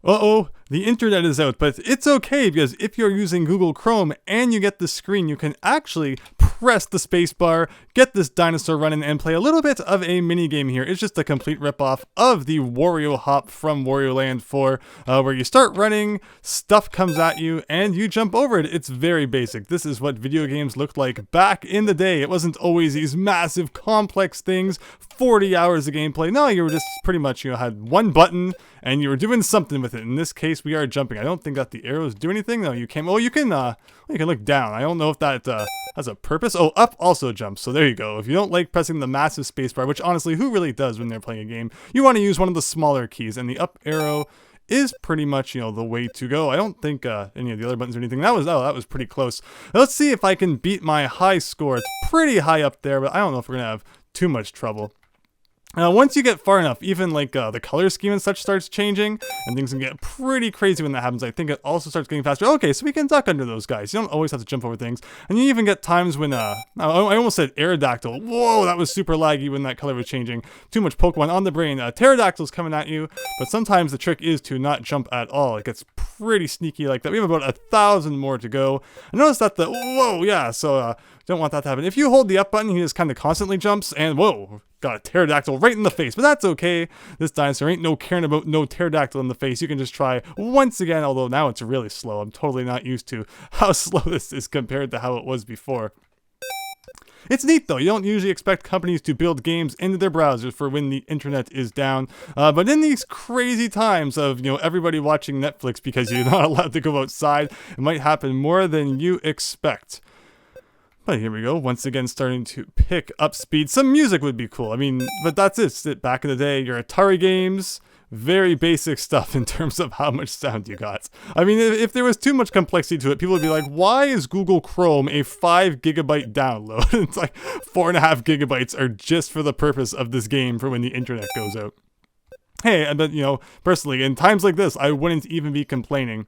Uh-oh, the internet is out, but it's okay because if you're using Google Chrome and you get the screen, you can actually press the spacebar, get this dinosaur running, and play a little bit of a mini game here. It's just a complete ripoff of the Wario Hop from Wario Land 4, where you start running, stuff comes at you, and you jump over it. It's very basic. This is what video games looked like back in the day. It wasn't always these massive, complex things, 40 hours of gameplay. No, you were just pretty much, had one button, and you were doing something with it. In this case, we are jumping. I don't think that the arrows do anything. No, you can. Oh, you can look down. I don't know if that has a purpose. Oh, up also jumps. So there you go. If you don't like pressing the massive spacebar, which honestly, who really does when they're playing a game, you want to use one of the smaller keys, and the up arrow is pretty much, the way to go. I don't think any of the other buttons or anything. That was pretty close. Let's see if I can beat my high score. It's pretty high up there, but I don't know if we're gonna have too much trouble. Once you get far enough, even like the color scheme and such starts changing, and things can get pretty crazy when that happens. I think it also starts getting faster. Okay, so we can duck under those guys. You don't always have to jump over things. And you even get times when, I almost said Aerodactyl. Whoa, that was super laggy when that color was changing. Too much Pokemon on the brain. Pterodactyl's coming at you, but sometimes the trick is to not jump at all. It gets pretty sneaky like that. We have about 1,000 more to go. I noticed that whoa, yeah, so don't want that to happen. If you hold the up button, he just kind of constantly jumps, and whoa, got a pterodactyl right in the face, but that's okay. This dinosaur ain't no caring about no pterodactyl in the face. You can just try once again, although now it's really slow. I'm totally not used to how slow this is compared to how it was before. It's neat though. You don't usually expect companies to build games into their browsers for when the internet is down. But in these crazy times of, everybody watching Netflix because you're not allowed to go outside, it might happen more than you expect. But here we go, once again starting to pick up speed. Some music would be cool. I mean, but that's it. Back in the day, your Atari games, very basic stuff in terms of how much sound you got. I mean, if there was too much complexity to it, people would be like, why is Google Chrome a 5 gigabyte download? It's like 4.5 gigabytes are just for the purpose of this game for when the internet goes out. Hey, but personally, in times like this, I wouldn't even be complaining.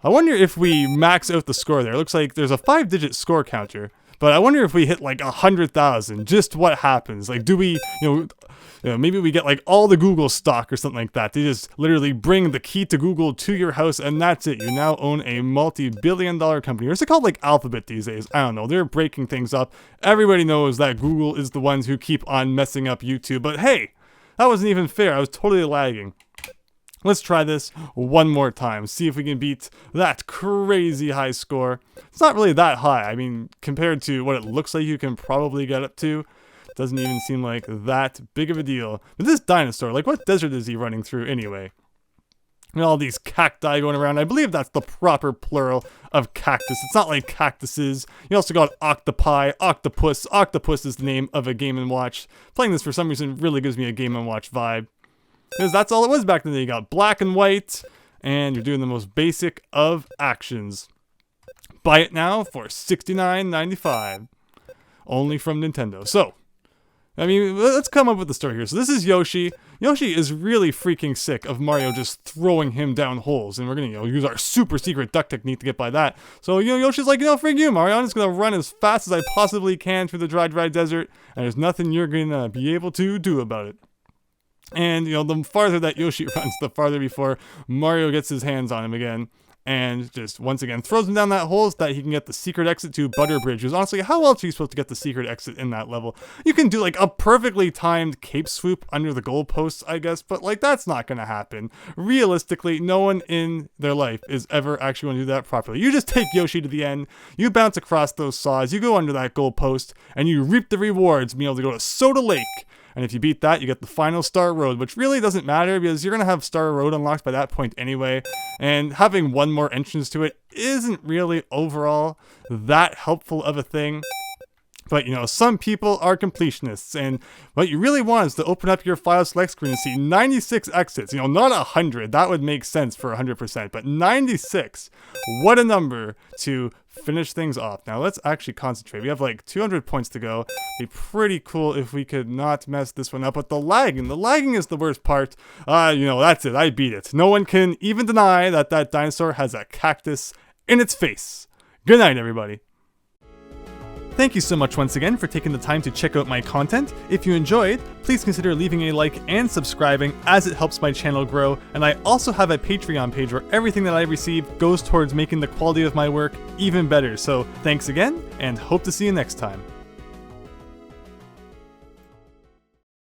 I wonder if we max out the score there. It looks like there's a 5-digit score counter, but I wonder if we hit like 100,000, just what happens? Like, do we, maybe we get like all the Google stock or something like that. They just literally bring the key to Google to your house, and that's it. You now own a multi-billion-dollar company. Or is it called like Alphabet these days? I don't know. They're breaking things up. Everybody knows that Google is the ones who keep on messing up YouTube, but hey, that wasn't even fair. I was totally lagging. Let's try this one more time. See if we can beat that crazy high score. It's not really that high. I mean, compared to what it looks like you can probably get up to, it doesn't even seem like that big of a deal. But this dinosaur, like what desert is he running through anyway? And all these cacti going around. I believe that's the proper plural of cactus. It's not like cactuses. You also got octopi, octopus. Octopus is the name of a Game & Watch. Playing this for some reason really gives me a Game & Watch vibe. Because that's all it was back then. You got black and white, and you're doing the most basic of actions. Buy it now for $69.95. Only from Nintendo. So, I mean, let's come up with the story here. So this is Yoshi. Yoshi is really freaking sick of Mario just throwing him down holes. And we're going to use our super secret duck technique to get by that. So, Yoshi's like, frig you, Mario. I'm just going to run as fast as I possibly can through the dry desert. And there's nothing you're going to be able to do about it. And, the farther that Yoshi runs, the farther before Mario gets his hands on him again. And just, once again, throws him down that hole so that he can get the secret exit to Butter Bridge. Because honestly, how else are you supposed to get the secret exit in that level? You can do, like, a perfectly timed cape swoop under the goalposts, I guess. But, like, that's not going to happen. Realistically, no one in their life is ever actually going to do that properly. You just take Yoshi to the end. You bounce across those saws. You go under that goalpost. And you reap the rewards being able to go to Soda Lake. And if you beat that, you get the final Star Road, which really doesn't matter because you're going to have Star Road unlocked by that point anyway. And having one more entrance to it isn't really overall that helpful of a thing. But, some people are completionists, and what you really want is to open up your file select screen and see 96 exits. Not 100. That would make sense for 100%, but 96. What a number to finish things off. Now, let's actually concentrate. We have like 200 points to go. It'd be pretty cool if we could not mess this one up, but the lagging is the worst part. That's it. I beat it. No one can even deny that dinosaur has a cactus in its face. Good night, everybody. Thank you so much once again for taking the time to check out my content. If you enjoyed, please consider leaving a like and subscribing, as it helps my channel grow, and I also have a Patreon page where everything that I receive goes towards making the quality of my work even better. So thanks again, and hope to see you next time.